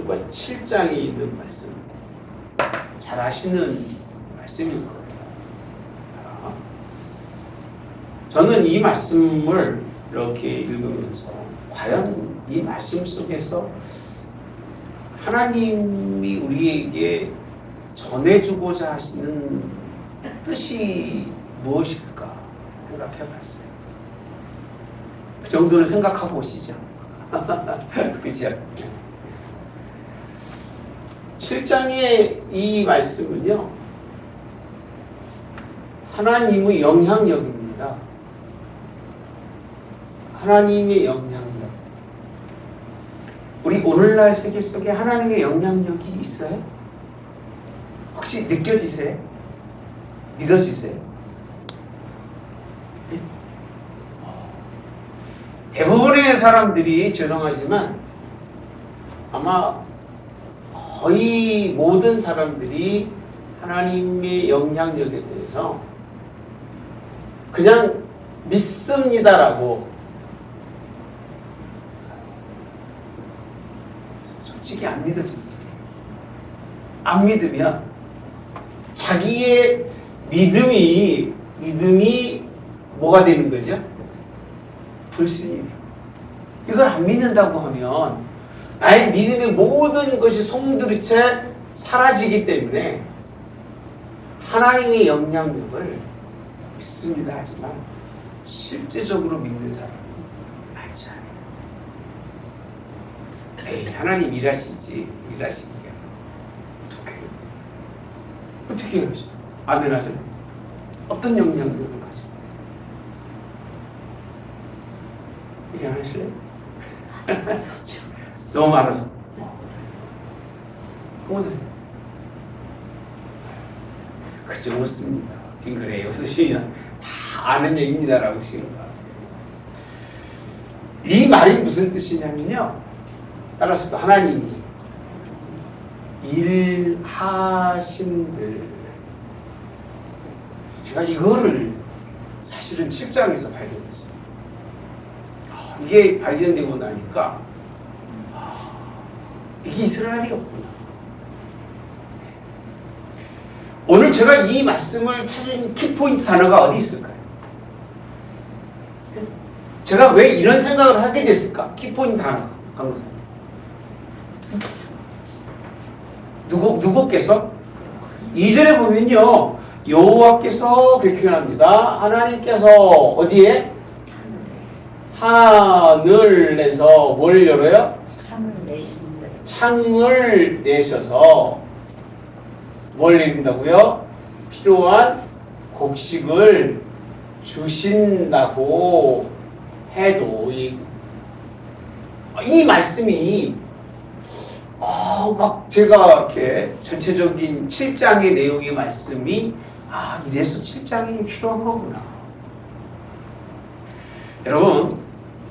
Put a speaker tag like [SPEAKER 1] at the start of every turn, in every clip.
[SPEAKER 1] 6절과 7장에 있는 말씀 잘 아시는 말씀일 거예요. 저는 이 말씀을 이렇게 읽으면서 과연 이 말씀 속에서 하나님이 우리에게 전해주고자 하시는 뜻이 무엇일까 생각해 봤어요. 그 정도는 생각하고 보시죠. 그죠? 7장의 이 말씀은요, 하나님의 영향력입니다. 하나님의 영향력. 우리 오늘날 세계 속에 하나님의 영향력이 있어요? 혹시 느껴지세요? 믿어지세요? 네? 대부분의 사람들이 죄송하지만 아마 거의 모든 사람들이 하나님의 영향력에 대해서 그냥 믿습니다라고 솔직히 안 믿어집니다. 안 믿으면 자기의 믿음이 뭐가 되는 거죠? 불신이에요. 이걸 안 믿는다고 하면 나의 믿음의 모든 것이 송두리째 사라지기 때문에 하나님의 영향력을 믿습니다 하지만 실제적으로 믿는 사람이 많지 않아요. 에이, 하나님 일하시지, 일하시니까 어떻게 하시죠? 아멘 하죠? 어떤 영향력을 가지고 이게 하실래요? 너무 많아서 오늘 그저 묻습니다. 빙그레 웃으시면 다 아는 얘기입니다라고 하시는 것 같아요. 이 말이 무슨 뜻이냐면요, 따라서 하나님이 일하신들, 제가 이거를 사실은 7장에서 발견했어요. 이게 발견되고 나니까 이게 이스라엘이었구나. 오늘 제가 이 말씀을 찾은 키포인트 단어가 어디 있을까요? 제가 왜 이런 생각을 하게 됐을까? 키포인트 단어 강도사님. 누구께서? 2절에 보면요, 여호와께서 그렇게 합니다. 하나님께서 어디에? 하늘에서 뭘 열어요? 창을 내셔서 뭘 내린다고요? 필요한 곡식을 주신다고 해도 이 말씀이 막 제가 이렇게 전체적인 7장의 내용의 말씀이 이래서 7장이 필요한 거구나. 여러분,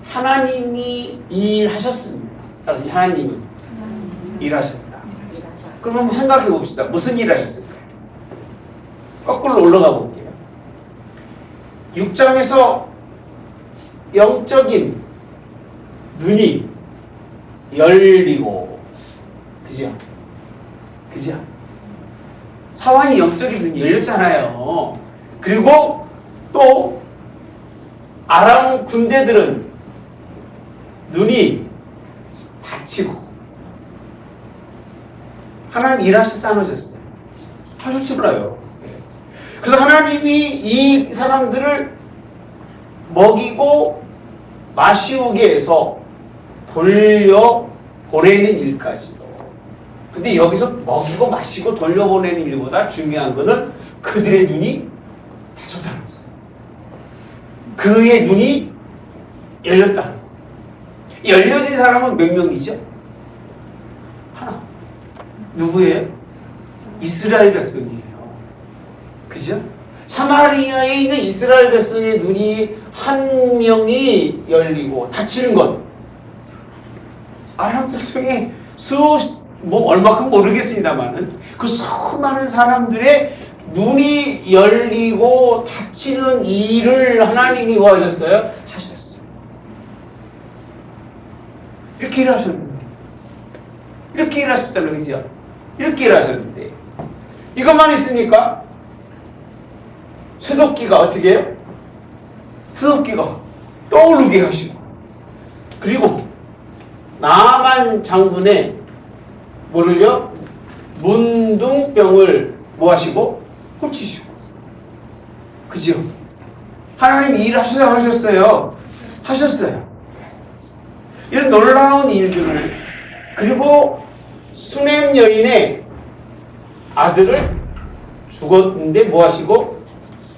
[SPEAKER 1] 하나님이 일하셨습니다. 하나님은 일하셨다. 그럼 한번 생각해 봅시다. 무슨 일 하셨을까요? 거꾸로 올라가 볼게요. 6장에서 영적인 눈이 열리고, 그죠? 사환이 영적인 눈이 열렸잖아요. 그리고 또 아람 군대들은 눈이 닫히고, 하나님 일하시 싸놓으셨어요. 하실 줄 알아요. 그래서 하나님이 이 사람들을 먹이고 마시우게 해서 돌려보내는 일까지도. 근데 여기서 먹이고 마시고 돌려보내는 일보다 중요한 거는 그들의 눈이 닫혔다는 거예요. 그의 눈이 열렸다는 거예요. 열려진 사람은 몇 명이죠? 하나. 누구예요? 이스라엘 백성이에요. 그죠? 사마리아에 있는 이스라엘 백성의 눈이 한 명이 열리고 닫히는 것. 아람 백성의 얼마큼 모르겠습니다만은 그 수많은 사람들의 눈이 열리고 닫히는 일을 하나님이 뭐 하셨어요? 하셨어요. 이렇게 일하셨는데 이렇게 일하셨잖아요. 그죠? 이렇게 일하셨는데 이것만 있습니까? 쇠도끼가 어떻게 해요? 쇠도끼가 떠오르게 하시고 그리고 나만 장군의 뭐를요? 문둥병을 뭐 하시고? 훔치시고 그죠? 하나님 일하시자 하셨어요. 하셨어요. 이런 놀라운 일들을 그리고 수넴 여인의 아들을 죽었는데 뭐 하시고?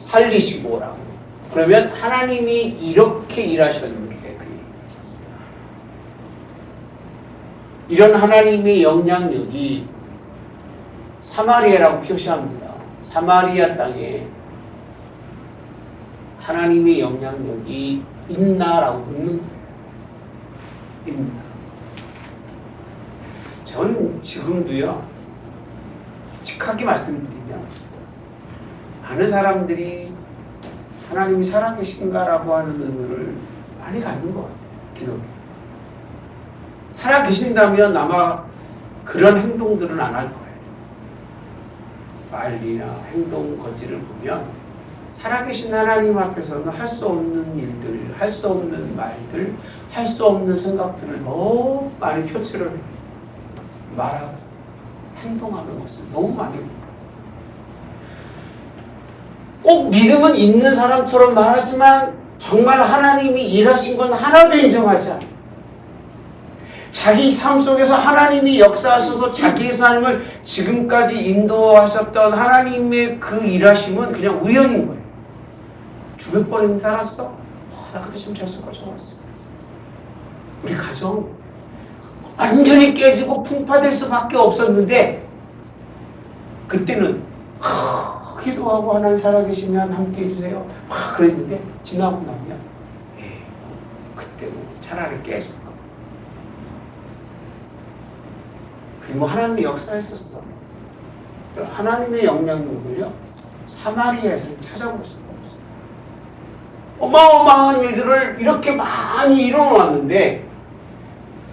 [SPEAKER 1] 살리시고 오라고. 그러면 하나님이 이렇게 일하셨는데 이런 하나님의 영향력이 사마리아라고 표시합니다. 사마리아 땅에 하나님의 영향력이 있나라고 묻는 거예요. 있나. 저는 지금도요, 직하게 말씀드리면, 많은 사람들이 하나님이 살아계신가라고 하는 의문을 많이 갖는 것 같아요. 기독교. 살아계신다면 아마 그런 행동들은 안 할 거예요. 말이나 행동, 거지를 보면 살아계신 하나님 앞에서는 할 수 없는 일들, 할 수 없는 말들, 할 수 없는 생각들을 너무 많이 표출을 말하고 행동하는 것을 너무 많이 꼭 믿음은 있는 사람처럼 말하지만 정말 하나님이 일하신 건 하나도 인정하지 않아요. 자기 삶 속에서 하나님이 역사하셔서 자기의 삶을 지금까지 인도하셨던 하나님의 그 일하심은 그냥 우연인 거예요. 죽을 뻔했는데 살았어? 나 그때 좀 잘 쓰고 좋았어. 우리 가정 완전히 깨지고 풍파될 수밖에 없었는데 그때는 기도하고 하나님 살아계시면 함께 해주세요. 그랬는데 지나고 나면 그때는 차라리 깼을 거. 그리고 하나님의 역사했었어. 하나님의 영향력을요 사마리아에서 찾아볼 수가 없어요. 어마어마한 일들을 이렇게 많이 이뤄놓았는데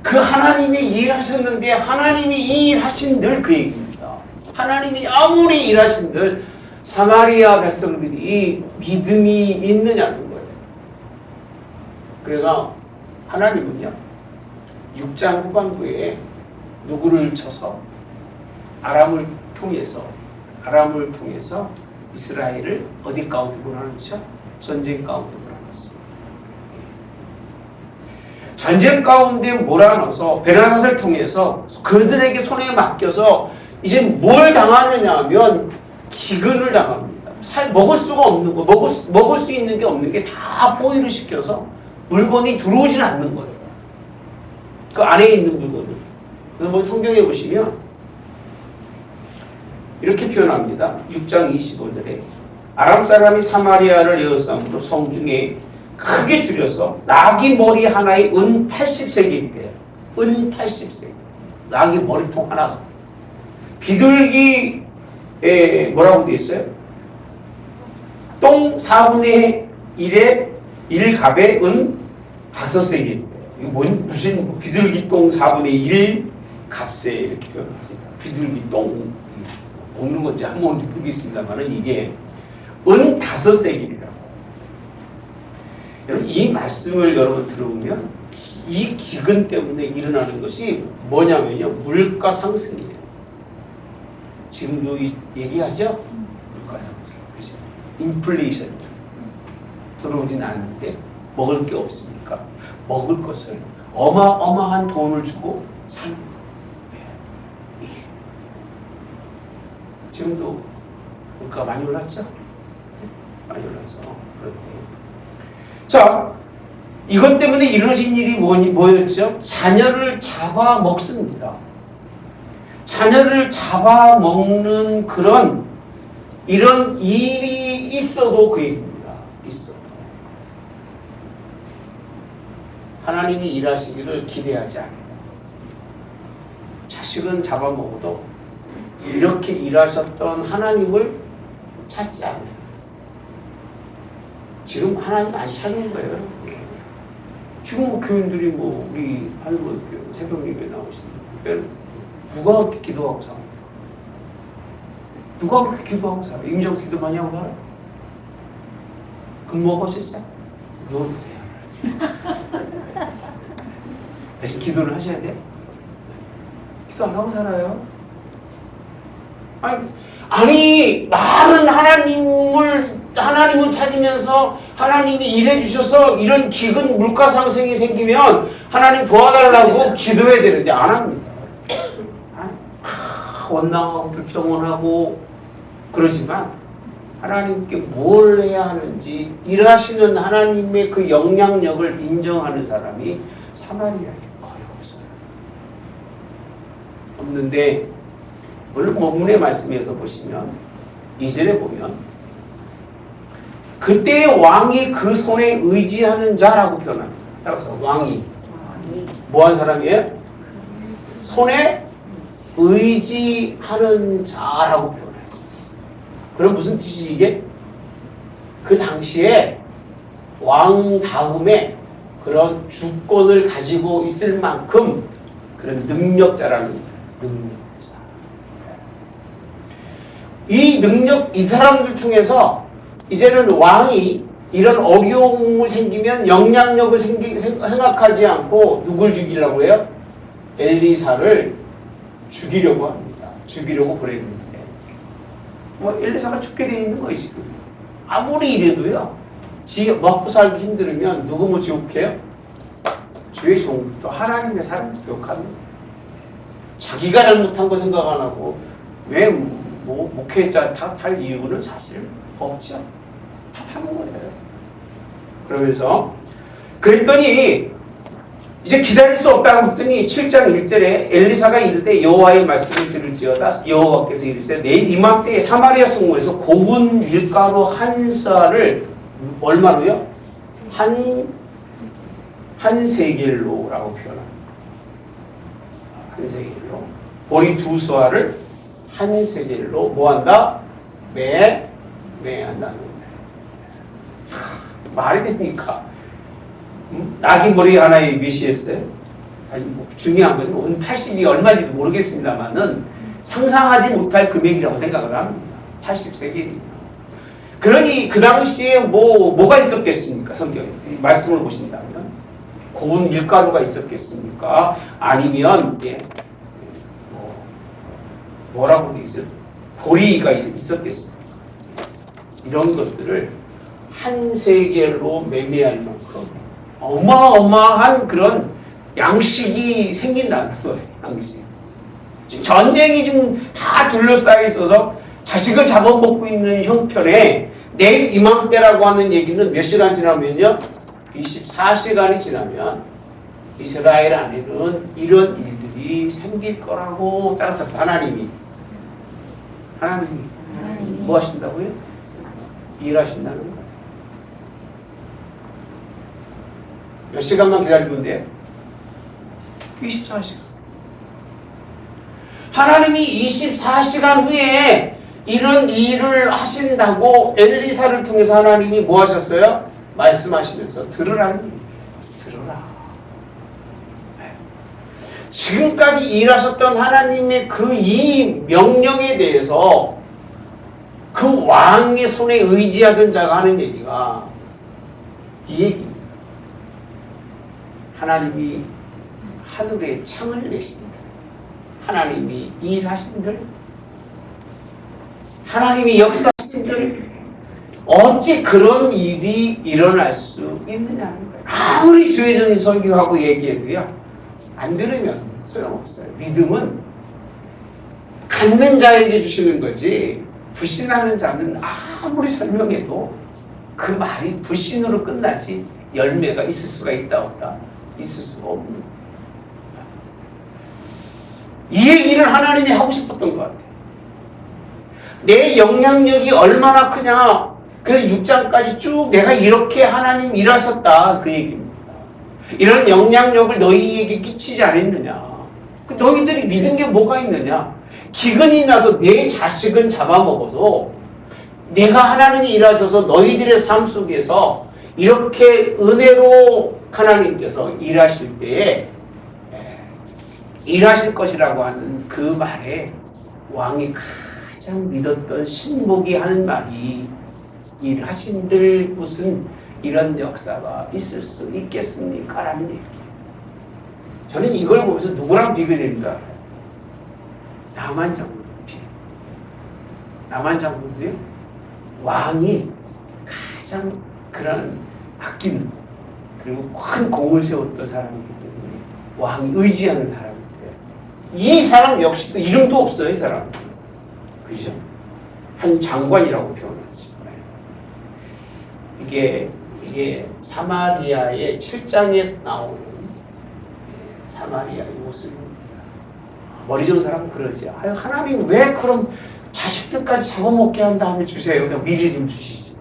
[SPEAKER 1] 그 하나님이 일하셨는데 하나님이 이 일하신 늘 그 얘기입니다. 하나님이 아무리 일하신들 사마리아 백성들이 믿음이 있느냐는 거예요. 그래서 하나님은요 6장 후반부에 누구를 쳐서 아람을 통해서 이스라엘을 어디 가운데 몰아넣죠? 전쟁 가운데 몰아넣었어요. 전쟁 가운데 몰아넣어서 베나닷을 통해서 그들에게 손에 맡겨서 이제 뭘 당하느냐 하면 기근을 당합니다. 먹을 수가 없는 거, 먹을 수 있는 게 없는 게 다 포위를 시켜서 물건이 들어오질 않는 거예요. 그 안에 있는 물건을. 그래서 뭐 성경에 보시면 이렇게 표현합니다. 6장 25절에 아람 사람이 사마리아를 에워싸므로 성중에 크게 줄여서 나귀 머리 하나에 은 80세겔이래요. 은 80세겔. 나귀 머리통 하나가. 비둘기에 뭐라고 되어 있어요? 똥 4분의 1에 1갑에 은 5세겔. 이거 무슨 비둘기 똥 4분의 1 값에 이렇게 표현합니다. 비둘기 똥 먹는 건지 한번 모르겠습니다만 이게 은 5세겔이라고. 여러분 이 말씀을 여러분 들어보면 이 기근 때문에 일어나는 것이 뭐냐면요 물가 상승이에요. 지금도 얘기하죠? 물가 상승. 그렇죠? 인플레이션 들어오진 않는데 먹을 게 없으니까 먹을 것을 어마어마한 돈을 주고 사는 거예요. 지금도 물가가 많이 올랐죠? 많이 올라서 그렇게. 자, 이것 때문에 이루어진 일이 뭐였죠? 자녀를 잡아먹습니다. 자녀를 잡아먹는 이런 일이 있어도 그 얘기입니다. 있어도. 하나님이 일하시기를 기대하지 않아요. 자식은 잡아먹어도 이렇게 일하셨던 하나님을 찾지 않아요. 지금 하나님 안 찾는 거예요. 지금 뭐 교인들이 우리 할머니 새벽 예배 나오시는 누가 그렇게 기도하고 살아? 누가 그렇게 기도하고 살아? 임정수 기도 많이 하고 살아? 그럼 먹어 진짜? 누워도 돼요. 대신 기도를 하셔야 돼. 기도 안 하고 살아요. 아니 말은 하나님을 찾으면서 하나님이 일해 주셔서 이런 기근 물가 상승이 생기면 하나님 도와달라고 기도해야 되는데 안 합니다. 원망하고 불평원하고 그러지만 하나님께 뭘 해야 하는지 일하시는 하나님의 그 영향력을 인정하는 사람이 사마리아에 거의 없어요. 없는데 오늘 본문의 말씀에서 보시면 2절에 보면 그때 왕이 그 손에 의지하는 자라고 표현합니다. 따라서 왕이 뭐한 사람이에요? 손에 의지하는 자라고 표현했어요. 그럼 무슨 뜻이지 이게? 그 당시에 왕 다음에 그런 주권을 가지고 있을 만큼 그런 능력자라는 능력자. 이 사람들 중에서 이제는 왕이 이런 어려움이 생기면 영향력을 생각하지 않고 누굴 죽이려고 해요? 엘리사를 죽이려고 합니다. 죽이려고 보냈는데 엘리사가 죽게 돼 있는 거예요 지금. 아무리 이래도요. 먹고 살기 힘들으면 누구 뭐 지옥해요? 주의 종부터 하나님의 사람부터 욕합니다. 자기가 잘못한 거 생각 안 하고 왜 목회자 탓할 이유는 사실 없죠. 탓하는 거예요. 그러면서 그랬더니 이제 기다릴 수 없다고 했더니 7장 1절에 엘리사가 이르되 여호와의 말씀을 들을지어다 여호와께서 이르시되 내일 이맘때에 사마리아 성읍에서 고운 밀가루 한 쌀을 얼마로요? 한 세겔로라고 표현합니다. 한 세겔로 보리 두 쌀을 한 세겔로 뭐한다? 매한다는 거예요. 말이 됩니까? 낙이 머리 하나에 몇이 했어요? 아니, 중요한 건 오늘 80이 얼마인지도 모르겠습니다만은 상상하지 못할 금액이라고 생각을 합니다. 80세겔이. 그러니 그 당시에 뭐가 있었겠습니까? 성경에 말씀을 보신다면 고운 밀가루가 있었겠습니까? 아니면 뭐라고 되죠? 보리가 있었겠습니까? 이런 것들을 한 세겔로 매매할 만큼 어마어마한 그런 양식이 생긴다는 거예요. 양식. 지금 전쟁이 좀 다 둘러싸여 있어서 자식을 잡아먹고 있는 형편에 내일 이맘때라고 하는 얘기는 몇 시간 지나면요? 24시간이 지나면 이스라엘 안에는 이런 일들이 생길 거라고 따라서 하나님이 뭐 하신다고요? 일하신다는 거예요. 몇 시간만 기다리면 돼요? 24시간. 하나님이 24시간 후에 이런 일을 하신다고 엘리사를 통해서 하나님이 뭐 하셨어요? 말씀하시면서 들으라는 얘기예요. 들으라. 지금까지 일하셨던 하나님의 그 이 명령에 대해서 그 왕의 손에 의지하던 자가 하는 얘기가 이 얘기입니다. 하나님이 하늘에 창을 내신다. 하나님이 일하신들, 하나님이 역사하신들, 어찌 그런 일이 일어날 수 있느냐는 거예요. 아무리 주의적인 설교하고 얘기해도요, 안 들으면 소용없어요. 믿음은 갖는 자에게 주시는 거지, 불신하는 자는 아무리 설명해도 그 말이 불신으로 끝나지 열매가 있을 수가 있다 없다? 있을 수가 없는 거예요. 이 얘기를 하나님이 하고 싶었던 것 같아요. 내 영향력이 얼마나 크냐. 그래서 6장까지 쭉 내가 이렇게 하나님 일하셨다 그 얘기입니다. 이런 영향력을 너희에게 끼치지 않았느냐. 너희들이 믿은 게 뭐가 있느냐. 기근이 나서 내 자식은 잡아먹어도 내가 하나님이 일하셔서 너희들의 삶 속에서 이렇게 은혜로 하나님께서 일하실 때에 일하실 것이라고 하는 그 말에 왕이 가장 믿었던 신복이 하는 말이 일하신들 무슨 이런 역사가 있을 수 있겠습니까? 라는 얘기예요. 저는 이걸 보면서 누구랑 비교됩니다. 나만 장군. 나만 장군도요. 왕이 가장 그런 아끼는 그리고 큰 공을 세웠던 사람이기 때문에 왕이 의지하는 사람이세요. 이 사람 역시도 이름도 없어요. 이 사람. 그죠? 한 장관이라고 표현하죠. 이게 사마리아의 7장에서 나오는 사마리아의 모습입니다. 머리 좋은 사람은 그러지. 아유, 하나님 왜 그럼 자식들까지 잡아먹게 한 다음에 주세요. 그냥 미리 좀 주시지.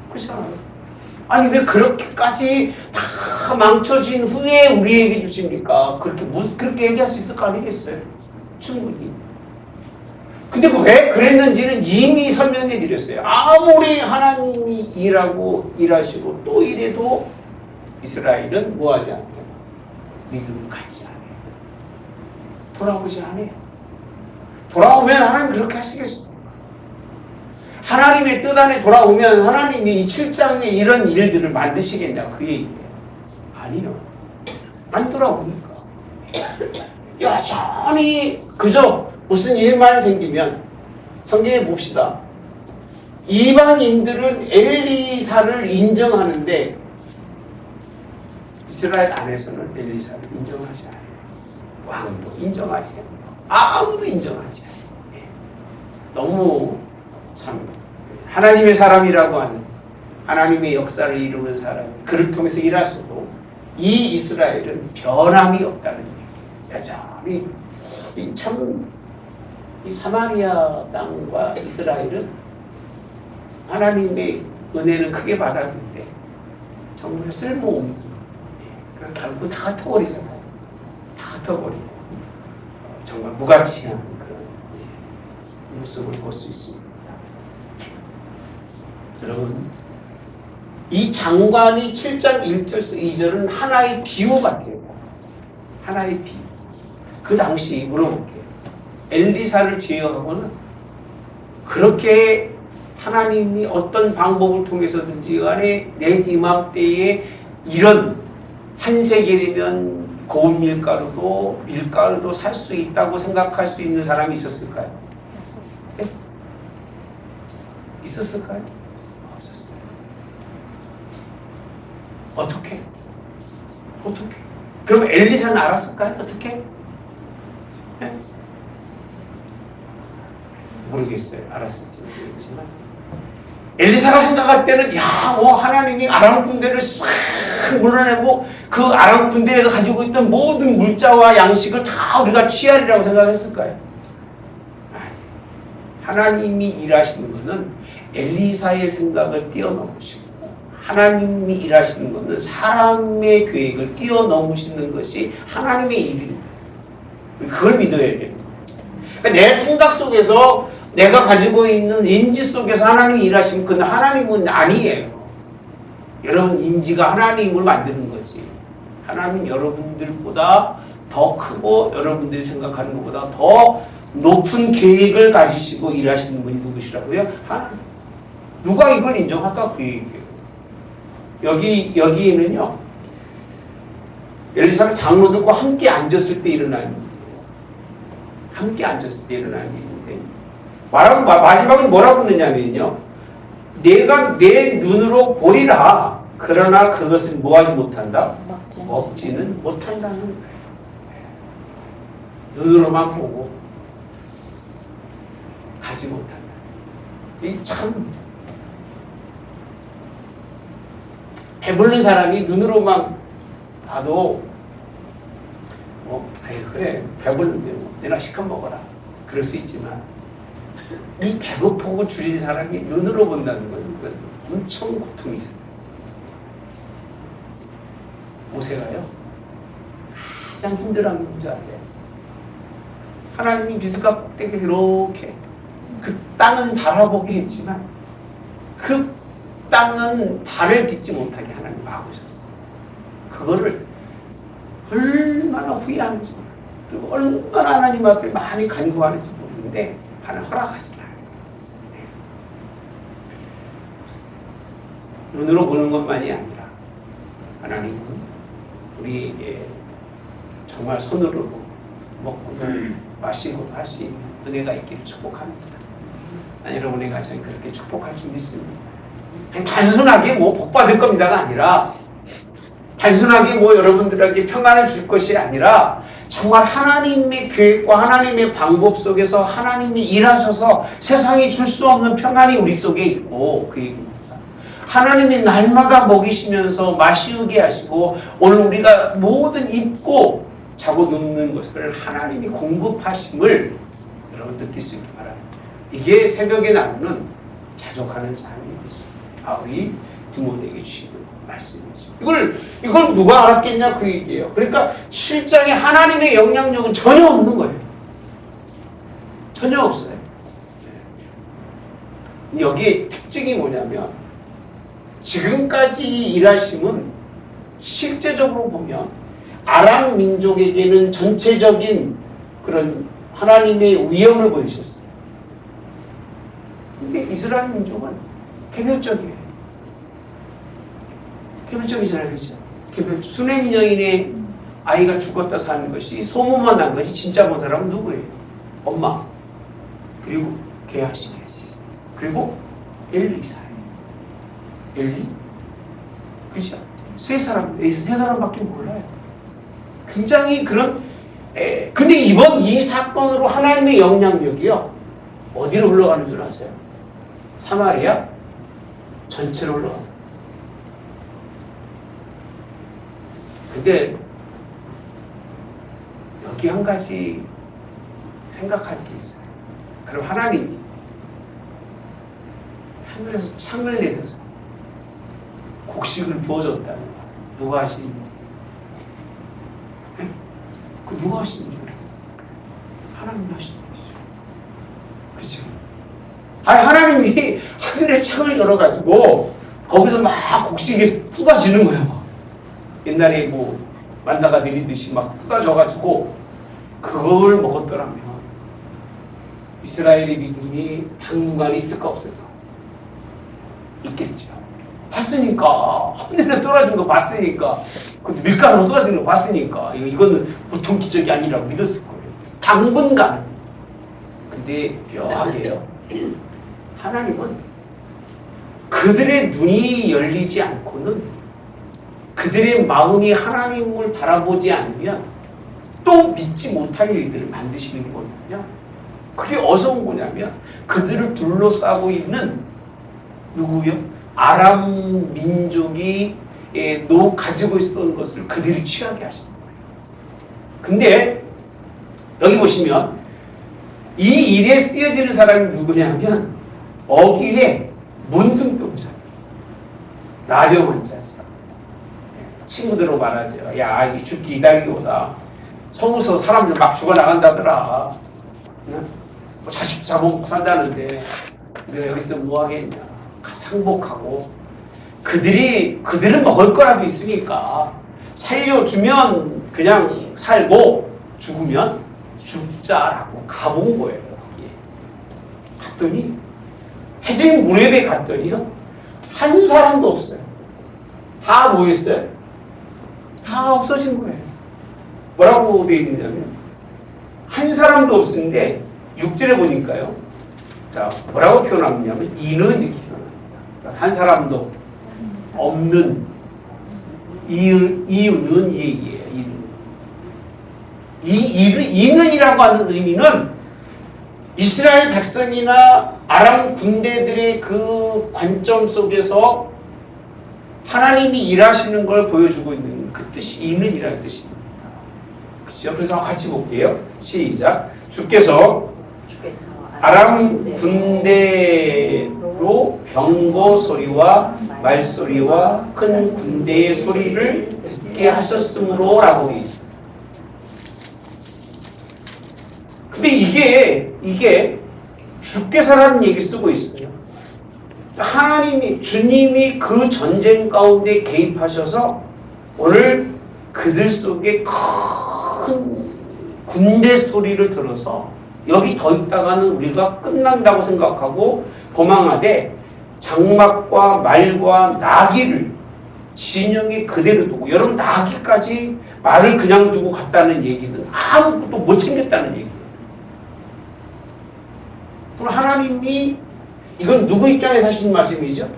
[SPEAKER 1] 그렇잖아요. 아니 왜 그렇게까지 다 망쳐진 후에 우리에게 주십니까? 그렇게 얘기할 수 있을 거 아니겠어요? 충분히. 근데 왜 그랬는지는 이미 설명해 드렸어요. 아무리 하나님이 일하시고 또 이래도 이스라엘은 뭐하지 않아요? 믿음을 갖지 않아요. 돌아오지 않아요. 돌아오면 하나님 그렇게 하시겠습니까? 하나님의 뜻 안에 돌아오면 하나님이 이 7장에 이런 일들을 만드시겠냐 그 얘기예요. 아니요. 안 돌아오니까. 여전히 그저 무슨 일만 생기면 성경에 봅시다. 이방인들은 엘리사를 인정하는데 이스라엘 안에서는 엘리사를 인정하지 않아요. 왕도 인정하지 않아요. 아무도 인정하지 않아요. 너무 참 하나님의 사람이라고 하는 하나님의 역사를 이루는 사람 그를 통해서 일하셔도 이 이스라엘은 변함이 없다는 얘기예요. 여전히 이 사마리아 땅과 이스라엘은 하나님의 은혜는 크게 받았는데 정말 쓸모없는 결국 다 흩어버리잖아요. 다 흩어버리고 정말 무가치한 그런 모습을 볼 수 있습니다. 여러분 이 장관이 7장 1절에서 2절은 하나의 비유 같아요. 하나의 비유. 그 당시 물어볼게요. 엘리사를 제어하고는 그렇게 하나님이 어떤 방법을 통해서든지 간에 내 이맘때에 이런 한 세겔이면 고운 밀가루도 살 수 있다고 생각할 수 있는 사람이 있었을까요? 네? 있었을까요? 없었어요. 어떻게? 그럼 엘리사는 알았을까요? 어떻게? 네? 모르겠어요. 알았을지 모르겠지만 엘리사가 생각할 때는 하나님이 아람 군대를 싹 물러내고 그 아람 군대가 가지고 있던 모든 물자와 양식을 다 우리가 취하리라고 생각했을까요? 하나님이 일하시는 것은 엘리사의 생각을 뛰어넘으시고 하나님이 일하시는 것은 사람의 계획을 뛰어넘으시는 것이 하나님의 일입니다. 그걸 믿어야 돼요. 그러니까 내 생각 속에서 내가 가지고 있는 인지 속에서 하나님이 일하시면 그건 하나님은 아니에요. 여러분 인지가 하나님을 만드는 거지. 하나님 여러분들보다 더 크고 여러분들이 생각하는 것보다 더 높은 계획을 가지시고 일하시는 분이 누구시라고요? 하나님. 누가 이걸 인정할까? 그 얘기예요. 여기에는요. 엘리사가 장로들과 함께 앉았을 때 일어나는 일이에요. 함께 앉았을 때 일어나는 일인데 마지막에 뭐라고 그러냐면요. 내가 내 눈으로 보리라. 그러나 그것을 뭐하지 못한다? 먹지는 못한다는 거예요. 눈으로만 보고 가지 못한다. 이 참 배부른 사람이 눈으로만 봐도 그래 배부른데 내가 시켜 먹어라 그럴 수 있지만 이 배고프고 줄인 사람이 눈으로 본다는 건 엄청 고통이잖아요. 모세가요 가장 힘들어하는 문제 아니에요. 하나님이 미스가 꼭대기 이렇게 그 땅은 바라보게 했지만 그 땅은 발을 딛지 못하게 하나님 막으셨어요. 그거를 얼마나 후회하는지, 그리고 얼마나 하나님 앞에 많이 간구하는지 모르는데 하나님 허락하지 말아요. 눈으로 보는 것만이 아니라 하나님은 우리에게 정말 손으로도 먹고도 마시고도 할 수 있는 은혜가 있기를 축복합니다. 여러분의 가정이 그렇게 축복할 줄 믿습니다. 그냥 단순하게 뭐 복 받을 겁니다가 아니라, 단순하게 뭐 여러분들에게 평안을 줄 것이 아니라, 정말 하나님의 계획과 하나님의 방법 속에서 하나님이 일하셔서 세상이 줄 수 없는 평안이 우리 속에 있고, 그 얘기입니다. 하나님이 날마다 먹이시면서 마시우게 하시고, 오늘 우리가 모든 입고 자고 눕는 것을 하나님이 공급하심을 여러분 느낄 수 있기 바랍니다. 이게 새벽에 나누는 자족하는 삶인 거죠. 우리 디모데에게 주시는 말씀이죠. 이걸 누가 알았겠냐 그 얘기예요. 그러니까 실장에 하나님의 영향력은 전혀 없는 거예요. 전혀 없어요. 여기에 특징이 뭐냐면, 지금까지 일하심은 실제적으로 보면 아람 민족에게는 전체적인 그런 하나님의 위엄을 보이셨어요. 근데 이스라엘 민족은 개별적이에요. 개별적이잖아요, 그렇죠? 수냄 여인의 아이가 죽었다 사는 것이 소문만 난 것이 진짜 본 사람은 누구예요? 엄마, 그리고 게하시, 그리고 엘리사예요. 엘리, 그렇죠? 세 사람밖에 몰라요. 굉장히 그런. 근데 이번 이 사건으로 하나님의 영향력이요, 어디로 흘러가는 줄 아세요? 사마리아 전체로 흘러가요. 근데 여기 한 가지 생각할 게 있어요. 그럼 하나님이 하늘에서 창을 내려서 곡식을 부어줬다는 거예요. 누가 하시는 거예요? 그 누가 하시는 거예요? 하나님이 하시는 거죠. 그죠? 하나님이 하늘에 창을 열어가지고 거기서 막 곡식이 쏟아지는 거야. 막. 옛날에 뭐 만나가 내리듯이 막 쏟아져가지고 그걸 먹었더라면 이스라엘의 믿음이 당분간 있을까 없을까? 있겠죠. 봤으니까, 하늘에 떨어진 거 봤으니까, 밀가루 쏟아지는 거 봤으니까, 이거는 보통 기적이 아니라고 믿었을 거예요. 당분간. 근데 묘하게요, 하나님은 그들의 눈이 열리지 않고는, 그들의 마음이 하나님을 바라보지 않으면 또 믿지 못할 일들을 만드시는 거거든요. 그게 어디서 온 거냐면, 그들을 둘러싸고 있는 누구요? 아람 민족이 가지고 있었던 것을 그들이 취하게 하시는 거예요. 근데 여기 보시면 이 일에 쓰여지는 사람이 누구냐면, 어귀에 문둥병자, 나병 환자죠. 친구들로 말하죠. 야, 이 죽기 이달기보다 성우서 사람들 막 죽어나간다더라. 뭐 자식 잡아먹고 산다는데 내가 여기서 뭐 하겠냐. 상복하고, 그들은 먹을 거라도 있으니까 살려주면 그냥 살고 죽으면 죽자라고 가본 거예요. 갔더니 해질 무렵에 갔더니요, 한 사람도 없어요. 다 뭐였어요? 다 없어진 거예요. 뭐라고 되어 있느냐면, 한 사람도 없는데 6절에 보니까요, 자, 뭐라고 표현하냐면, 이는 이렇게 표현합니다. 한 사람도 없는, 이유는 이 얘기예요. 이는이라고 하는 의미는 이스라엘 백성이나 아람 군대들의 그 관점 속에서 하나님이 일하시는 걸 보여주고 있는 그 뜻이 이는이라는 뜻입니다. 그렇죠? 그래서 같이 볼게요. 시작. 주께서 아람 군대로 병거 소리와 말소리와 큰 군대의 소리를 듣게 하셨으므로 라고 되어 있어요. 근데 이게 주께서라는 얘기 쓰고 있어요. 주님이 그 전쟁 가운데 개입하셔서 오늘 그들 속에 큰 군대 소리를 들어서 여기 더 있다가는 우리가 끝난다고 생각하고 도망하되 장막과 말과 나귀를 진영이 그대로 두고, 여러분 나귀까지 말을 그냥 두고 갔다는 얘기는 아무것도 못 챙겼다는 얘기예요. 그럼 하나님이, 이건 누구 입장에서 하신 말씀이죠?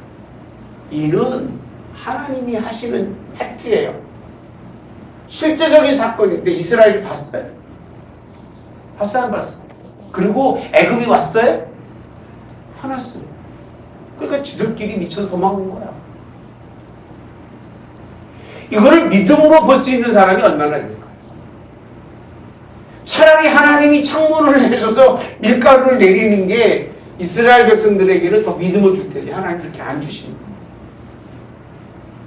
[SPEAKER 1] 이는 하나님이 하시는 팩트예요. 실제적인 사건인데 이스라엘이 봤어요. 봤어요, 안 봤어요? 그리고 애굽이 왔어요? 화났어요. 그러니까 지들끼리 미쳐서 도망온 거야. 이거를 믿음으로 볼 수 있는 사람이 얼마나 될까요? 차라리 하나님이 창문을 내셔서 밀가루를 내리는 게 이스라엘 백성들에게는 더 믿음을 줄 텐데 하나님 그렇게 안 주시는 거예요.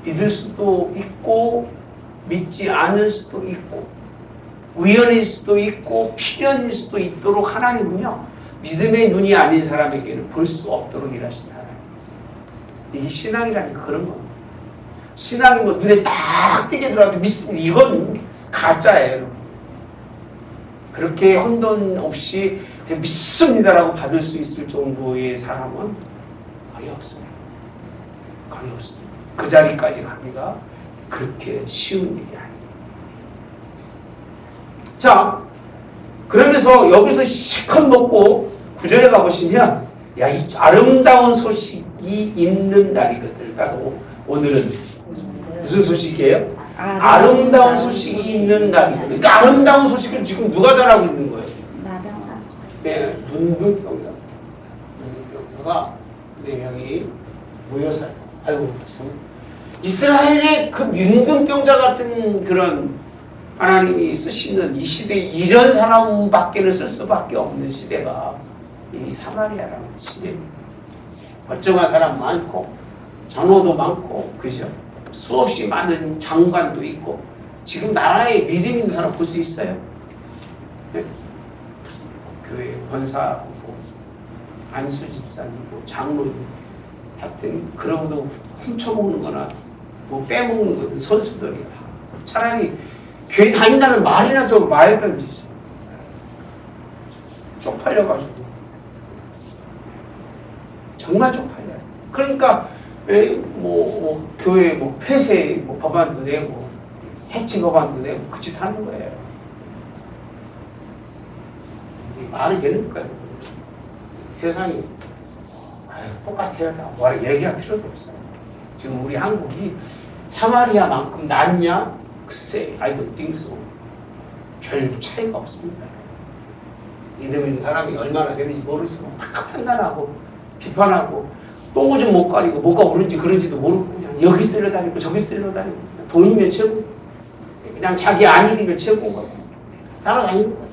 [SPEAKER 1] 믿을 수도 있고 믿지 않을 수도 있고 우연일 수도 있고 필연일 수도 있도록 하나님은요, 믿음의 눈이 아닌 사람에게는 볼 수 없도록 일하시는 하나님이세요. 이게 신앙이라는 게 그런 겁니다. 신앙이 뭐 눈에 딱 띄게 들어와서 믿습니다, 이건 가짜예요. 그렇게 혼돈 없이 그냥 믿습니다라고 받을 수 있을 정도의 사람은 거의 없어요. 거의 없어요. 그 자리까지 가기가 그렇게 쉬운 일이 아니에요. 자, 그러면서 여기서 시컷 먹고 9절에 가보시면, 야, 이 아름다운 소식이 있는 날이거든. 그래서 오늘은 무슨 소식이에요? 아름다운 소식이 있는 날이거든. 그러니까 아름다운 소식을 지금 누가 전하고 있는 거예요? 네, 눈등병자. 눈등병자가 4명이 모여서, 아이고, 참. 이스라엘의 그 눈등병자 같은 그런 하나님이 쓰시는 이 시대에 이런 사람밖에는 쓸 수밖에 없는 시대가 이 사마리아라는 시대입니다. 멀쩡한 사람 많고 장로도 많고, 그죠? 수없이 많은 장관도 있고, 지금 나라에 믿음 있는 사람 볼 수 있어요? 네? 교회 권사고 안수 집사님고 장로님, 하여튼 그러고도 훔쳐먹는 거나 뭐 빼먹는 거 선수들이야. 차라리 교회 다닌다는 말이나 좀 말던 짓이죠. 쪽팔려가지고 정말 쪽팔려요. 그러니까 뭐 교회 뭐 폐쇄 뭐 법안도 내고 해치 법안도 내고 그 짓 하는 거예요. 말이 되는 거예요. 세상이 똑같아요. 뭐 얘기할 필요도 없어요. 지금 우리 한국이 사마리아만큼 낫냐? 글쎄, I don't think so. 별 차이가 없습니다. 믿음 있는 사람이 얼마나 되는지 모르지만 막 판단하고 비판하고 똥 오줌 못 가리고 뭐가 옳은지 그런지도 모르고 그냥 여기 쓸려 다니고 저기 쓸려 다니고 돈이면 최고, 그냥 자기 안일이면 최고인 거고 따라다니는 거예요.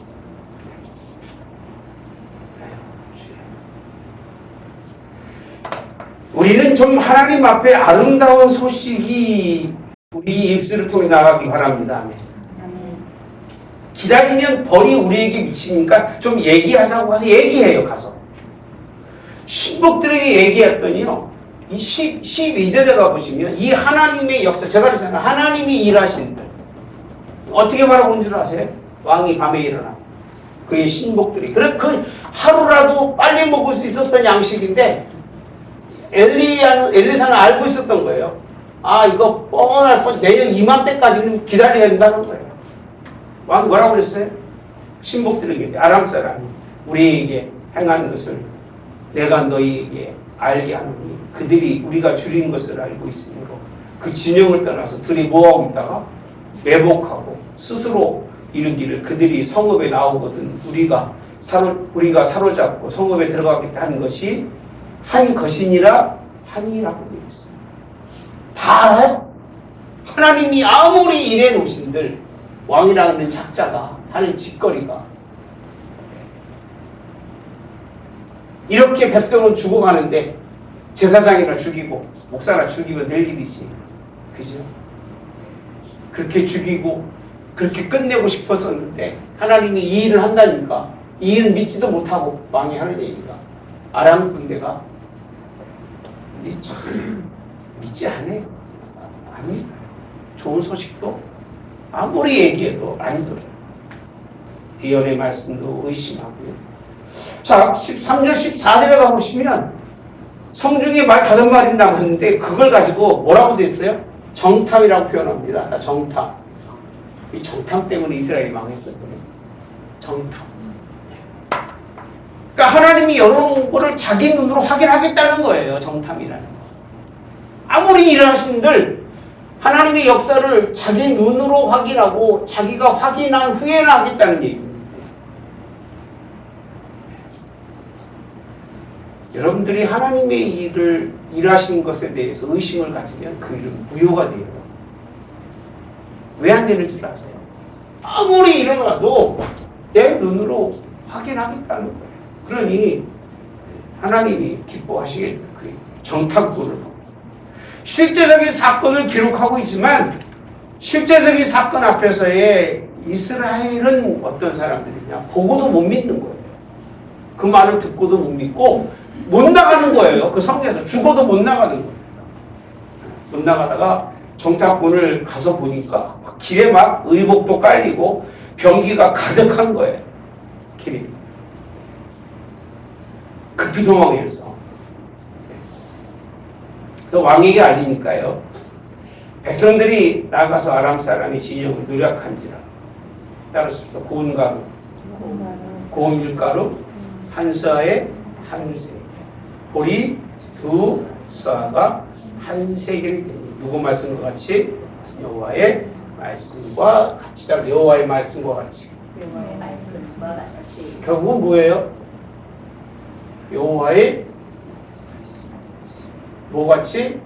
[SPEAKER 1] 우리는 좀 하나님 앞에 아름다운 소식이 우리 입술을 통해 나가기 바랍니다. 아멘. 기다리면 벌이 우리에게 미치니까 좀 얘기하자고 해서 얘기해요. 가서 신복들에게 얘기했더니요, 이 12절에 가보시면 이 하나님의 역사, 제가 그랬잖아요. 하나님이 일하신다. 어떻게 말하고 온 줄 아세요? 왕이 밤에 일어나 그의 신복들이, 그래 그 하루라도 빨리 먹을 수 있었던 양식인데 엘리사는 알고 있었던 거예요. 아, 이거 뻔할 뻔, 내년 이맘때까지는 기다려야 된다는 거예요. 왕이 뭐라고 그랬어요? 신복들에게, 아람 사람 우리에게 행하는 것을 내가 너희에게 알게 하노니 그들이 우리가 줄인 것을 알고 있으므로 그 진영을 떠나서 들이 모아오고 있다가 매복하고 스스로 이르기를 그들이 성읍에 나오거든 우리가 사로잡고 성읍에 들어가겠다 하는 것이 한 것이니라 하니라고 되어 있어요. 다 알아요? 하나님이 아무리 일해 놓으신들 왕이라는 작자가 하는 짓거리가 이렇게 백성은 죽어가는데 제사장이나 죽이고 목사나 죽이면 될 일이지, 그죠? 그렇게 죽이고 그렇게 끝내고 싶었었는데 하나님이 이 일을 한다니까 이 일을 믿지도 못하고 왕이 하는 얘기가 아람 군대가 믿지 않아요. 아니, 좋은 소식도 아무리 얘기해도 안 들어요. 예언의 말씀도 의심하고요. 자, 13절, 14절에 가보시면 성중에 말 5마리 남았는데 그걸 가지고 뭐라고 됐어요? 정탐이라고 표현합니다. 정탐. 이 정탐 때문에 이스라엘이 망했거든요. 정탐. 그러니까 하나님이 여러 거를 자기 눈으로 확인하겠다는 거예요. 정탐이라는 거. 아무리 일하신들 하나님의 역사를 자기 눈으로 확인하고 자기가 확인한 후에는 하겠다는 얘기입니다. 여러분들이 하나님의 일을 일하신 것에 대해서 의심을 가지면 그 일은 무효가 돼요. 왜 안 되는 줄 아세요? 아무리 일어나도 내 눈으로 확인하겠다는 거예요. 그러니 하나님이 기뻐하시겠다. 그 정탐꾼을 실제적인 사건을 기록하고 있지만 실제적인 사건 앞에서의 이스라엘은 어떤 사람들이냐? 보고도 못 믿는 거예요. 그 말을 듣고도 못 믿고 못 나가는 거예요. 그 성에서 죽어도 못 나가는 거예요. 못 나가다가 정탐꾼을 가서 보니까 길에 막 의복도 깔리고 병기가 가득한 거예요. 길이. 급히 도망했어. 또 왕에게 알리니까요. 백성들이 나가서 아람 사람이 진영을 노력한지라. 따라서 고운 가루, 고운 밀가루, 한 서에 한 세, 보리 2서가 한 세겔이 되니 누구 말씀과 같이? 여호와의 말씀과 같이. 여호와의 말씀과 같이.
[SPEAKER 2] 여호와의 말씀과 같이.
[SPEAKER 1] 결국은 뭐예요? 여호와의 뭐 같이?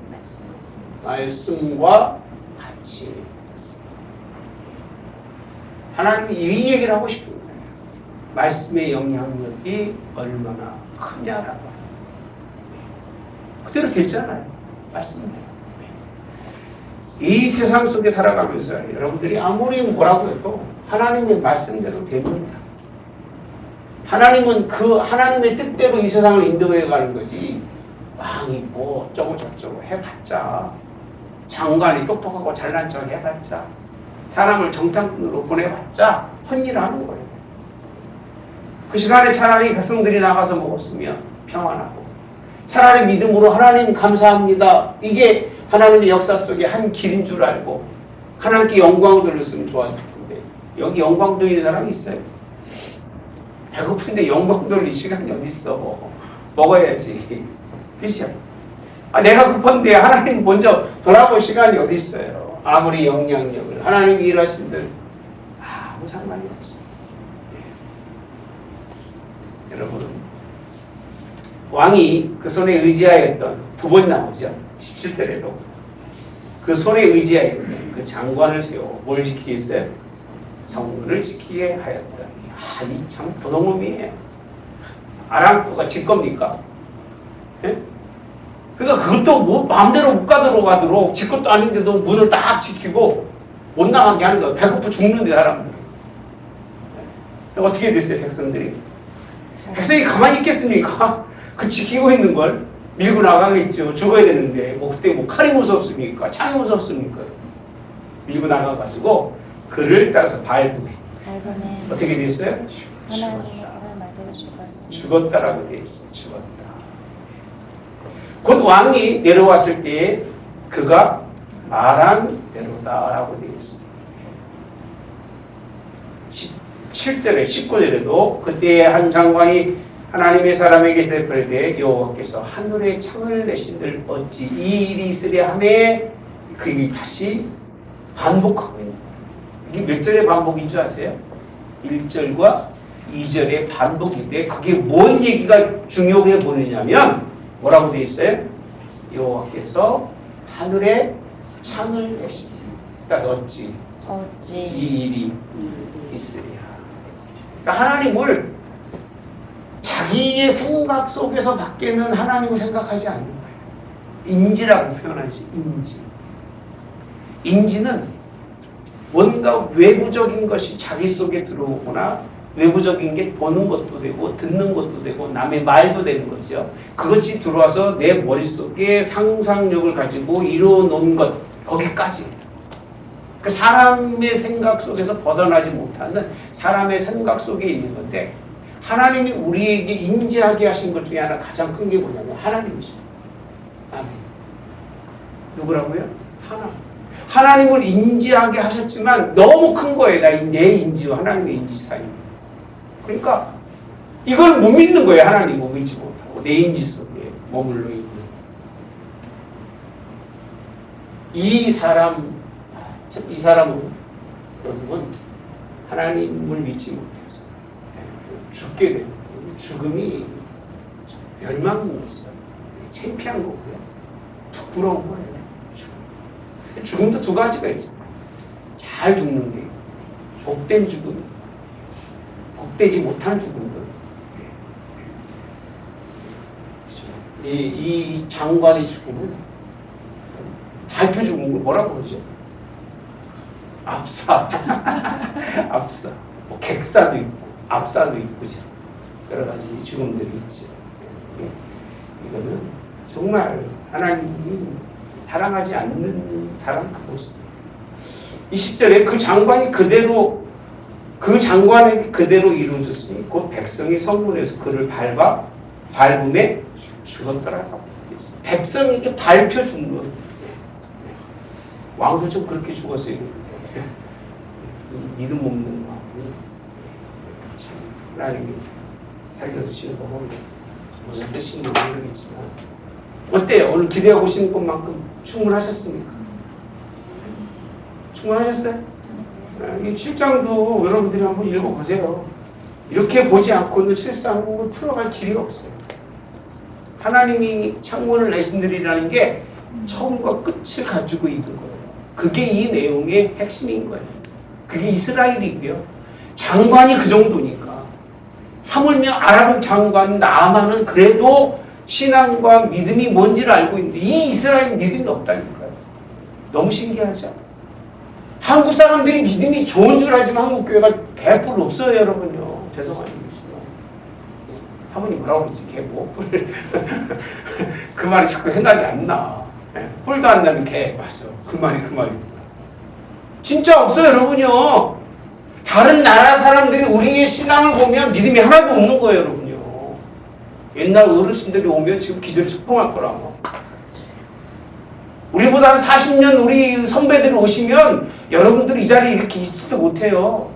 [SPEAKER 1] 말씀과 같이. 하나님이 이 얘기를 하고 싶은 거예요. 말씀의 영향력이 얼마나 크냐라고. 그대로 됐잖아요. 말씀대로. 이 세상 속에 살아가면서 여러분들이 아무리 뭐라고 해도 하나님의 말씀대로 됩니다. 하나님은 그 하나님의 뜻대로 이 세상을 인도해 가는 거지. 왕이 뭐 어쩌고 저쩌고 해봤자, 장관이 똑똑하고 잘난 척 해봤자, 사람을 정탐꾼으로 보내봤자 헛일 하는 거예요. 그 시간에 차라리 백성들이 나가서 먹었으면 평안하고, 차라리 믿음으로 하나님 감사합니다. 이게 하나님의 역사 속에 한 길인 줄 알고 하나님께 영광 돌렸으면 좋았을 텐데, 여기 영광 돌리는 사람이 있어요? 배고픈데 영광 돌릴 시간이 어디 있어? 먹어야지. 그렇죠? 내가 급한데 하나님 먼저 돌아볼 시간이 어디 있어요? 아무리 영향력을 하나님이 일하신들 아무 상관이 없어요. 여러분, 왕이 그 손에 의지하였던 2번 나오죠. 17절에도 그 손에 의지하였던 그 장관을 세워 뭘 지키게 했어요? 성문을 지키게 하였다. 이 참 도둑놈이에요. 아람코가 질 겁니까? 예? 그러니까 그것도 뭐 마음대로 못 가도록 질 것도 아닌데도 문을 딱 지키고 못 나가게 하는 거예요. 배고파 죽는데 사람들. 어떻게 됐어요, 백성들이? 백성이 가만히 있겠습니까? 그 지키고 있는 걸 밀고 나가겠죠. 죽어야 되는데 뭐 그때 뭐 칼이 무섭습니까? 창이 무섭습니까? 밀고 나가가지고 그를 따라서 밟으면 어떻게 됐어요? 죽었다라고 되어 있어요. 죽었다. 곧 왕이 내려왔을 때 그가 아람대로다라고 되어 있어요. 7절에 19절에도 그때 한 장관이 하나님의 사람에게 대답하되 여호와께서 하늘에 창을 내신들 어찌 이 일이 있으랴 하매 그 일이 다시 반복하고 있는 거예요. 이게 몇 절의 반복인 줄 아세요? 1절과 2절의 반복인데 그게 뭔 얘기가 중요해 보이냐면 뭐라고 되어 있어요? 여호와께서 하늘에 창을 내시니 그래서 어찌 이 일이 있으랴. 그러니까 하나님을 자기의 생각 속에서 밖에는 하나님을 생각하지 않는 거예요. 인지라고 표현하지. 인지는 뭔가 외부적인 것이 자기 속에 들어오거나 외부적인 게 보는 것도 되고 듣는 것도 되고 남의 말도 되는 거죠. 그것이 들어와서 내 머릿속에 상상력을 가지고 이루어 놓은 것 거기까지. 그 사람의 생각 속에서 벗어나지 못하는 사람의 생각 속에 있는 건데 하나님이 우리에게 인지하게 하신 것 중에 하나 가장 큰 게 뭐냐면 하나님이시죠. 아멘. 누구라고요? 하나님을 인지하게 하셨지만 너무 큰 거예요. 내 인지와 하나님의 인지 사이. 그러니까 이걸 못 믿는 거예요. 하나님을 믿지 못하고 내 인지 속에 머물러 있는 이 사람은 여러분 하나님을 믿지 못해서 죽게 되는 죽음이 멸망이었어요. 창피한 거고요. 부끄러운 거예요. 죽음도 두 가지가 있어요. 잘 죽는 게 복된 죽음, 복되지 못한 죽음들. 이 장관의 죽음은 발표 죽음을 뭐라고 그러죠? 압사, 압사, 뭐 객사도 있고 압사도 있고 여러 가지 죽음들이 있죠. 이거는 정말 하나님이 사랑하지 않는 사람 모습. 20절에 그 장관이 그대로 그 장관에게 그대로 이루어졌으니 곧 백성이 성문에서 그를 밟음에 죽었더라고. 백성에게 밟혀 죽는 것. 왕도 좀 그렇게 죽었어요. 믿음 없는 마음이 하나님이 살려주시는 거 보면 무슨 뜻인지 모르겠지만 어때요? 오늘 기대하고 오시는 것만큼 충분하셨습니까? 충분하셨어요? 이 7장도 여러분들이 한번 읽어보세요. 이렇게 보지 않고는 실상을 풀어갈 길이 없어요. 하나님이 창문을 내신들이라는 게 처음과 끝을 가지고 있는 거예요. 그게 이 내용의 핵심인 거예요. 그게 이스라엘이고요. 장관이 그 정도니까. 하물며 아람 장관 나아만은 그래도 신앙과 믿음이 뭔지를 알고 있는데 이 이스라엘 믿음이 없다니까요. 너무 신기하죠? 한국 사람들이 믿음이 좋은 줄 알지만 한국 교회가 개뿔 없어요, 여러분요. 죄송합니다. 하모니 뭐라고 그러지? 개 뭐? 뿔. 그 말이 자꾸 생각이 안 나. 뿔도 안 나는 개. 맞어. 그 말이구나. 진짜 없어요, 여러분요. 다른 나라 사람들이 우리의 신앙을 보면 믿음이 하나도 없는 거예요, 여러분요. 옛날 어르신들이 오면 지금 기절이 속통할 거라고. 우리보다 한 40년 우리 선배들이 오시면 여러분들이 이 자리에 이렇게 있지도 못해요.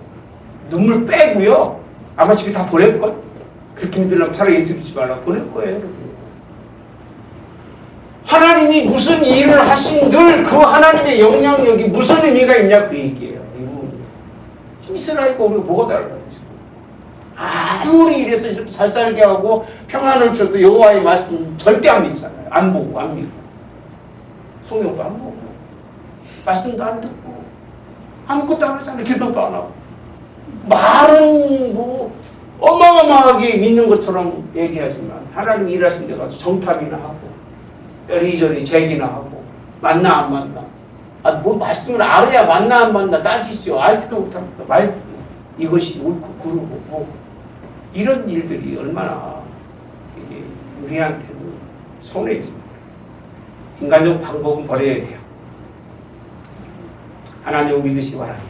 [SPEAKER 1] 눈물 빼고요. 아마 집에 다 보낼걸? 그렇게 믿으려면 차라리 예수 믿지 말라고 보낼 거예요, 여러분. 하나님이 무슨 일을 하신들 그 하나님의 영향력이 무슨 의미가 있냐 그 얘기예요. 이스라엘과 우리가 뭐가 달라요? 아무리 이래서 이렇게 잘 살게 하고 평안을 줘도 여호와의 말씀 절대 안 믿잖아요. 안 보고 안 믿고 성경도 안 보고 말씀도 안 듣고 아무것도 안 하잖아요. 기도도 안 하고 말은 뭐 어마어마하게 믿는 것처럼 얘기하지만 하나님 일하신 데 가서 정탐이나 하고 이리저리 제기나 하고 만나 안 만나 뭐 말씀을 알아야 만나 안 만나 따지죠. 알지도 못합니다. 말 이것이 옳고 그르고 뭐 이런 일들이 얼마나 이게 우리한테는 손해입니다. 인간적 방법은 버려야 돼요. 하나님을 믿으시 바랍니다.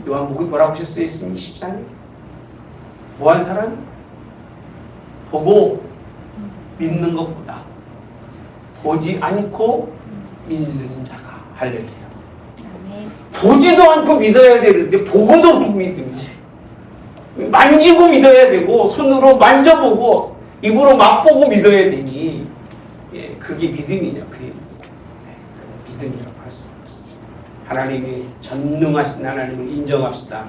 [SPEAKER 1] 요한복음 뭐라고 하셨어요? 24년 뭐한 사람? 보고 믿는 것보다 보지 않고 믿는 자가 할렐루야. 보지도 않고 믿어야 되는데 보고도 못 믿으면 만지고 믿어야 되고 손으로 만져보고 입으로 맛보고 믿어야 되니 그게 믿음이냐? 그게 믿음이라고 할 수 없어요. 하나님이 전능하신 하나님을 인정합시다.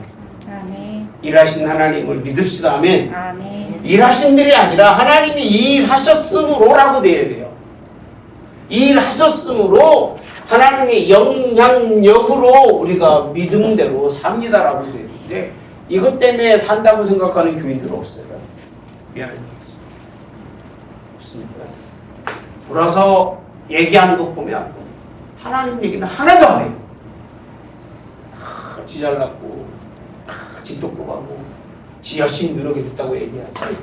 [SPEAKER 2] 아멘.
[SPEAKER 1] 일하신 하나님을 믿읍시다. 아멘.
[SPEAKER 2] 아멘.
[SPEAKER 1] 일하신 일이 아니라 하나님이 이 일하셨으므로라고 돼야 돼요. 이 일하셨으므로 하나님의 영향력으로 우리가 믿음대로 삽니다라고 되는데 이것 때문에 산다고 생각하는 교인들은 없어요. 미안합니다. 없습니다. 돌아서 얘기하는 것 보면 하나님 얘기는 하나도 안 해요. 지 잘났고 지 똑똑하고 지 열심히 노력했다고 얘기하지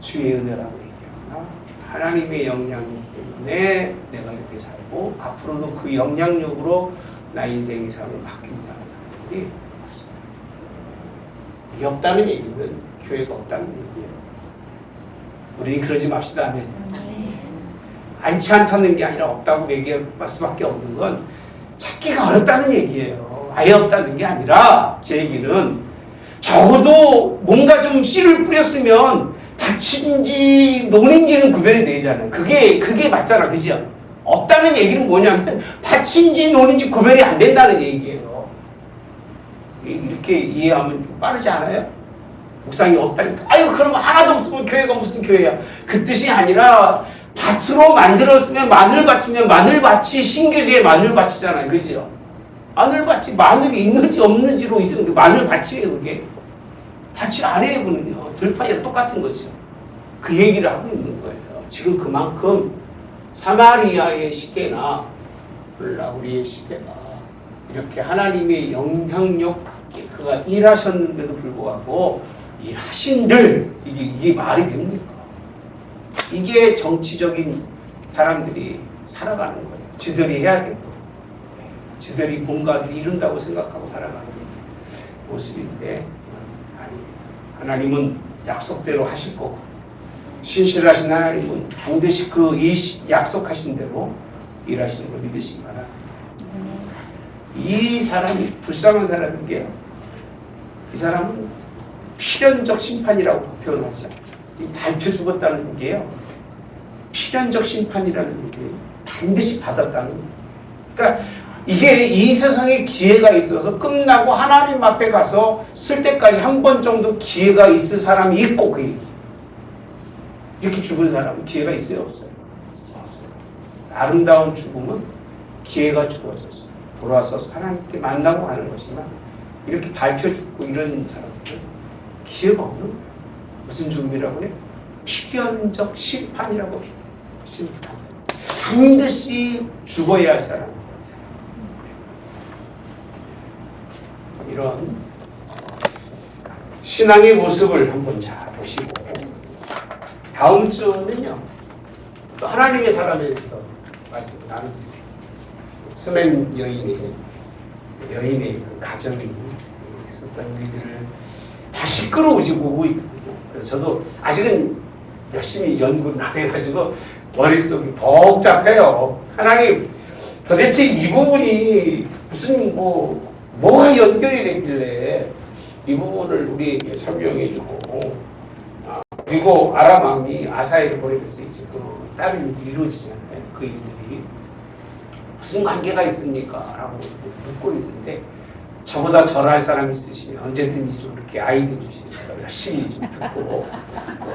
[SPEAKER 1] 주의 은혜라고 얘기하나 하나님의 영향력 때문에 내가 이렇게 살고 앞으로도 그 영향력으로 나의 인생의 삶을 바뀐다. 이게 없다는 얘기는 교회가 없다는 얘기예요. 우리 그러지 맙시다. 많지 않다는 게 아니라 없다고 얘기할 수밖에 없는 건 찾기가 어렵다는 얘기예요. 아예 없다는 게 아니라 제 얘기는 적어도 뭔가 좀 씨를 뿌렸으면 밭인지 논인지는 구별이 되잖아요. 그게 맞잖아. 그죠? 없다는 얘기는 뭐냐면 밭인지 논인지 구별이 안 된다는 얘기예요. 이렇게 이해하면 좀 빠르지 않아요? 묵상이 없다니까. 아유 그러면 하나도 없으면 교회가 무슨 교회야. 그 뜻이 아니라 밭으로 만들었으면 마늘밭이면 마늘밭이 신교지의 마늘밭이잖아요. 그죠? 마늘밭이 마늘이 있는지 없는지로 있으면 마늘밭이에요. 그게. 밭이 아니에요. 그는요. 들판이랑 똑같은 거죠. 그 얘기를 하고 있는 거예요. 지금 그만큼 사마리아의 시대나 몰라 우리의 시대가 이렇게 하나님의 영향력 그가 일하셨는데도 불구하고 일하신들 이게 말이 됩니까? 이게 정치적인 사람들이 살아가는 거예요. 지들이 해야 되고 지들이 뭔가를 이룬다고 생각하고 살아가는 모습인데 아니 하나님은 약속대로 하실 거고 신실하신 하나님은 반드시 그 약속하신 대로 일하시는 걸 믿으시기 바랍니다. 이 사람이 불쌍한 사람인 게요. 이 사람은 필연적 심판이라고 표현하죠. 이 밟혀 죽었다는 게요. 필연적 심판이라는 게 반드시 받았다는 거예요. 그러니까 이게 이 세상에 기회가 있어서 끝나고 하나님 앞에 가서 쓸 때까지 한 번 정도 기회가 있을 사람이 있고 그 얘기. 이렇게 죽은 사람은 기회가 있어요? 없어요? 없어요. 아름다운 죽음은 기회가 주어졌어요. 돌아와서 하나님께 만나고 하는 것이나 이렇게 밟혀 죽고 이런 사람들은 기회가 없는 거예요. 무슨 죽음이라고 해요? 필연적 심판이라고 해요. 심판. 반드시 죽어야 할 사람. 이런 신앙의 모습을 한번 잘 보시고 다음 주는요 또 하나님의 사람에 대해서 말씀 나눕니다. 스맨 여인의 그 가정이 있었던 일들을 다시 끌어오시고 있거든요. 그래서 저도 아직은 열심히 연구를 안 해가지고 머릿속이 복잡해요. 하나님 도대체 이 부분이 무슨 뭐가 연결이 되길래 이 부분을 우리에게 설명해 주고 그리고 아람 왕이 아사엘을 보내면서 이제 그 다른 일이 이루어지잖아요. 그 일들이 무슨 관계가 있습니까? 라고 묻고 있는데 저보다 절할 사람 있으시면 언제든지 좀 이렇게 아이디어 주시면 제가 열심히 좀 듣고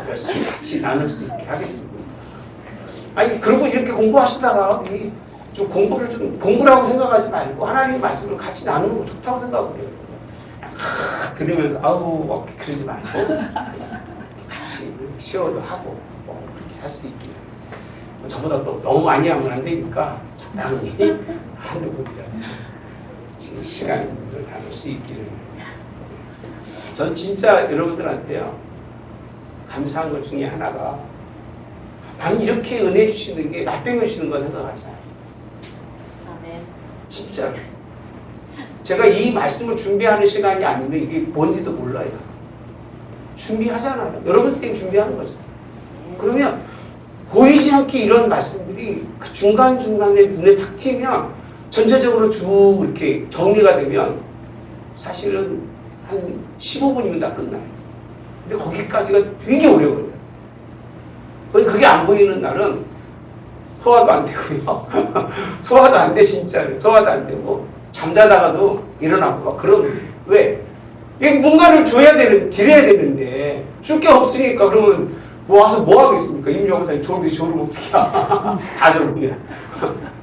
[SPEAKER 1] 열심히 같이 나눌 수 있게 하겠습니다. 아니 그리고 이렇게 공부하시다가 좀 공부라고 생각하지 말고 하나님 말씀을 같이 나누는 거 좋다고 생각을 해요. 들으면서 아우 그러지 말고 같이 시어도 하고 그렇게 할 수 있기를. 저보다 또 너무 많이 하면 안 되니까 적당히 하는 겁니다. 시간을 나눌 수 있기를. 전 진짜 여러분들한테요 감사한 것 중에 하나가 나는 이렇게 은혜 주시는 게 나 때문에 주시는 건 생각하지 않아요. 진짜 제가 이 말씀을 준비하는 시간이 아니면 이게 뭔지도 몰라요. 준비하잖아요. 여러분 때문에 준비하는 거죠. 그러면 보이지 않게 이런 말씀들이 그 중간중간에 눈에 탁 튀면 전체적으로 쭉 이렇게 정리가 되면 사실은 한 15분이면 다 끝나요. 근데 거기까지가 되게 오래 걸려요. 그게 안 보이는 날은 소화도 안 되고요. 소화도 안 돼, 진짜로. 소화도 안 되고, 잠자다가도 일어나고, 막 그런, 왜? 뭔가를 드려야 되는데, 줄 게 없으니까, 그러면, 와서 뭐 하겠습니까? 임종사님 졸듯이 졸으면 어떻게 다 졸으면.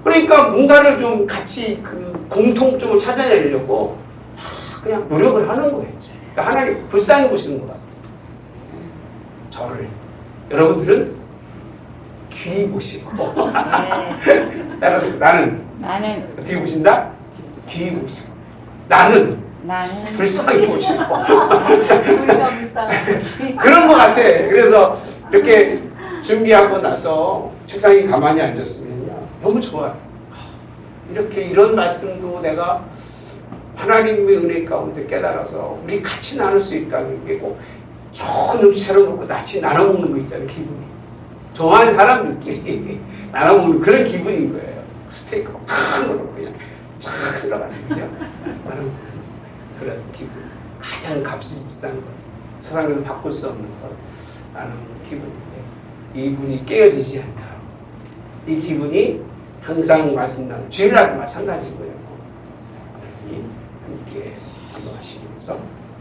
[SPEAKER 1] 그러니까 뭔가를 좀 같이 그 공통점을 찾아내려고, 그냥 노력을 하는 거예요. 그러니까 하나님 불쌍히 보시는 것 같아요. 저를. 여러분들은 귀 보시고 따라서 나는 어떻게 보신다? 귀 보시고 나는 불쌍히 보시고 그런 것 같아. 그래서 이렇게 준비하고 나서 책상에 가만히 앉았으면요 너무 좋아요. 이렇게 이런 말씀도 내가 하나님의 은혜 가운데 깨달아서 우리 같이 나눌 수 있다는 게 꼭 좋은 음식 차려놓고 같이 나눠 먹는 거 있잖아요. 기분이 좋아하는 사람들끼리 나눠 먹는 그런 기분인 거예요. 스테이크 큰 거로 그냥 쫙 쓸어가지고 나눠 먹는 그런 기분. 가장 값이 비싼 거, 세상에서 바꿀 수 없는 것 나는 기분인데 이분이 깨어지지 않더라고. 이 기분이 항상 말씀나는 주일날도 마찬가지고요. 함께 기도하시면서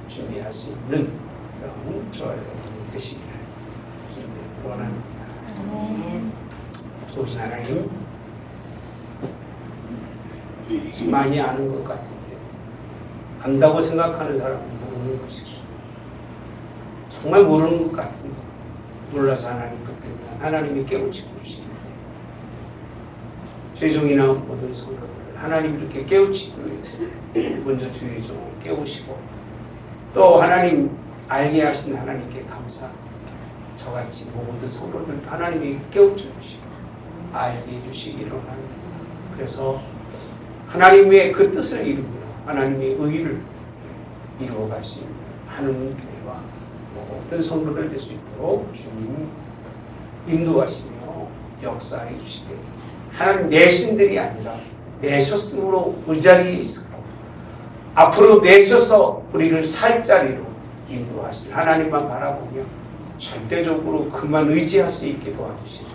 [SPEAKER 1] 준비할 수 있는 그런 저와 여러분이 되시기를 원합니다. 좋으신 하나님, 많이 아는 것 같은데 안다고 생각하는 사람은 모르는 것이죠. 정말 모르는 것 같은데 몰라서 하나님 붙들면 하나님이 깨우치고 주시는데 죄종이나 모든 성도들을 하나님 이렇게 깨우치기 위해서 먼저 주의 종을 깨우시고 또 하나님 알게 하신 하나님께 감사. 저같이 모든 성도들 하나님이 깨우쳐 주시고 알게 해주시기를 원합니다. 그래서 하나님의 그 뜻을 이루며 하나님의 의를 이루어 가신 하는 교회와 모든 성도들 될 수 있도록 주님 인도하시며 역사해 주시되 하나님 내신들이 아니라 내셨음으로 의자리에 있었고 앞으로 내셔서 우리를 살 자리로 인도하신 하나님만 바라보며 절대적으로 그만 의지할 수 있게 도와주시고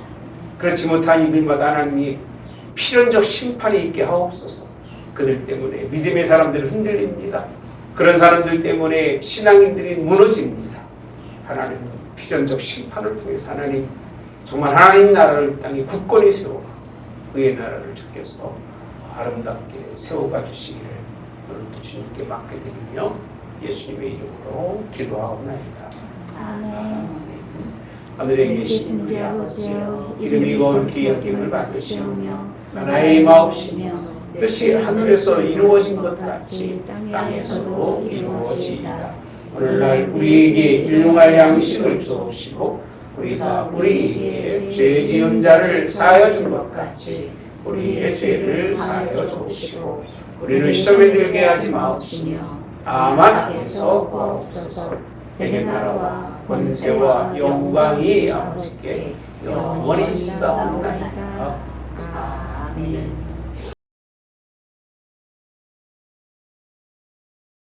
[SPEAKER 1] 그렇지 못한 이들마다 하나님이 필연적 심판이 있게 하옵소서. 그들 때문에 믿음의 사람들은 흔들립니다. 그런 사람들 때문에 신앙인들이 무너집니다. 하나님 필연적 심판을 통해서 하나님 정말 하나님 나라를 땅에 굳건히 세워 의의 나라를 주께서 아름답게 세워가 주시기를 오늘도 주님께 맡게 드리며 예수님의 이름으로 기도하옵나이다. 아멘. 하늘에 계신 우리 아버지여 이름이 거룩히 여김을 받으시오며 나라의 마옵시며 뜻이 하늘에서 이루어진 것 같이 땅에서도 이루어지이다. 오늘날 우리에게 일용할 양식을 주옵시고 우리가 우리에게 죄 지은 자를 사하여 준 것 같이 우리의 죄를 사하여 주옵시고 우리를 시험에 들게 하지 마옵시며 다만 악에서 구하옵소서. 대개 나라와 권세와 영광이 아버지께 영원히 있사옵나이다. 아멘.